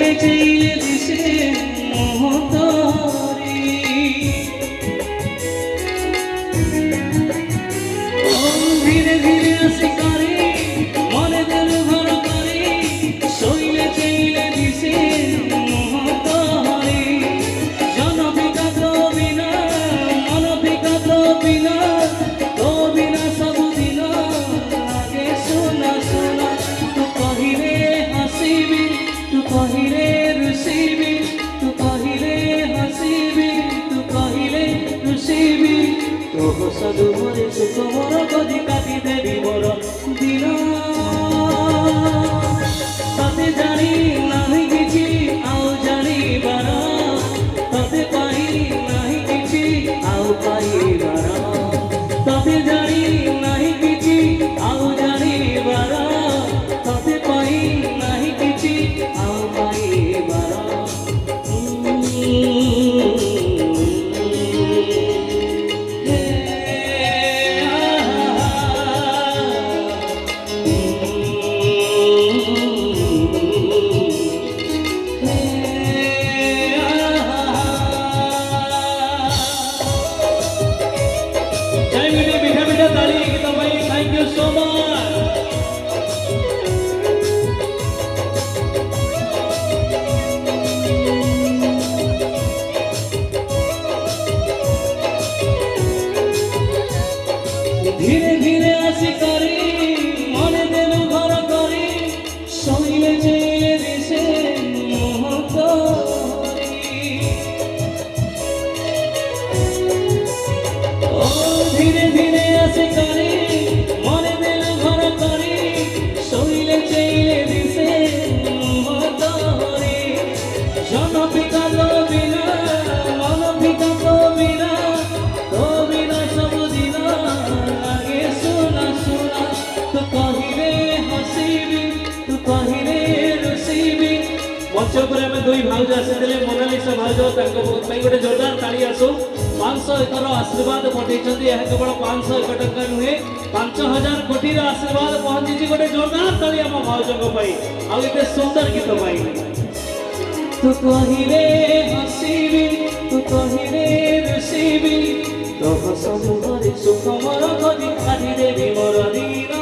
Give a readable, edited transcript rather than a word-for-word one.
শৈলে চেইলে দিশে মোহতরি ধীরে ধীরে আসি করে মনে দিল ঘর করে শৈলে চেইলে দিশে মোহতরি জনপিকা তো বিনা মনপিকা তো বিনা তো বিনা ସବୁଦିନ লাগে সোনা সোনা তু কহিলে হাসিবি তু কহিলে রুষিবি তু কহিলে হাসিবি তু কহিলে রুষিবি তো হসদু মরে সুখ মোর গদি কাটি দেবি মোর দিন ততে জানি নাহি কিছু আউ জানিবার ততে পাই নাহি কিছু আউ পাইবার ততে জানি নাহি কিছু আউ জানিবার ততে পাই নাহি কিছু আউ পাইবার Thank you so much. ধীরে ধীরে আসি করি মনে দিল ঘর করি শৈলে চেয়ে দিশে মোহতরি ও ধীরে ধীরে আসি করি মনে দিল ঘর করি শৈলে চেয়ে দিশে মোহতরি জনপিকা তো বিনা মনপিকা তো বিনা তো বিনা ସବୁଦିନ লাগে সোনা সোনা তু কহিলে হসিবি তু কহিলে রুষিবি মঞ্চ ଉପରେ ଆମେ ଦୁଇ ଭାଉଜ ଆସିଥିଲେ ମୋନାଲିସା ଭାଉଜ ତାଙ୍କ ପାଇଁ ଗୋଟେ ଜୋରଦାର ତାଳି ଆସୁ 500 ଏକର ଆଶୀର୍ବାଦ ପଠେଇଛନ୍ତି ଏହା କେବଳ 501 ଟଙ୍କା ନୁହେଁ 5000 କୋଟିର ଆଶୀର୍ବାଦ ପହଞ୍ଚିଛି ଗୋଟେ ଜୋରଦାର ତାଳି ଆମ ଭାଉଜଙ୍କ ପାଇଁ ଆଉ ଏତେ ସୁନ୍ଦର ଗୀତ ପାଇଁ ତୁ କହିଲେ ହସିବି ତୁ କହିଲେ ରସିବି ତୋ ହସ ମୁହଁରେ ସୁଖ ମୋର ଗଦି କାଟି ଦେବି ମୋର ଦିନ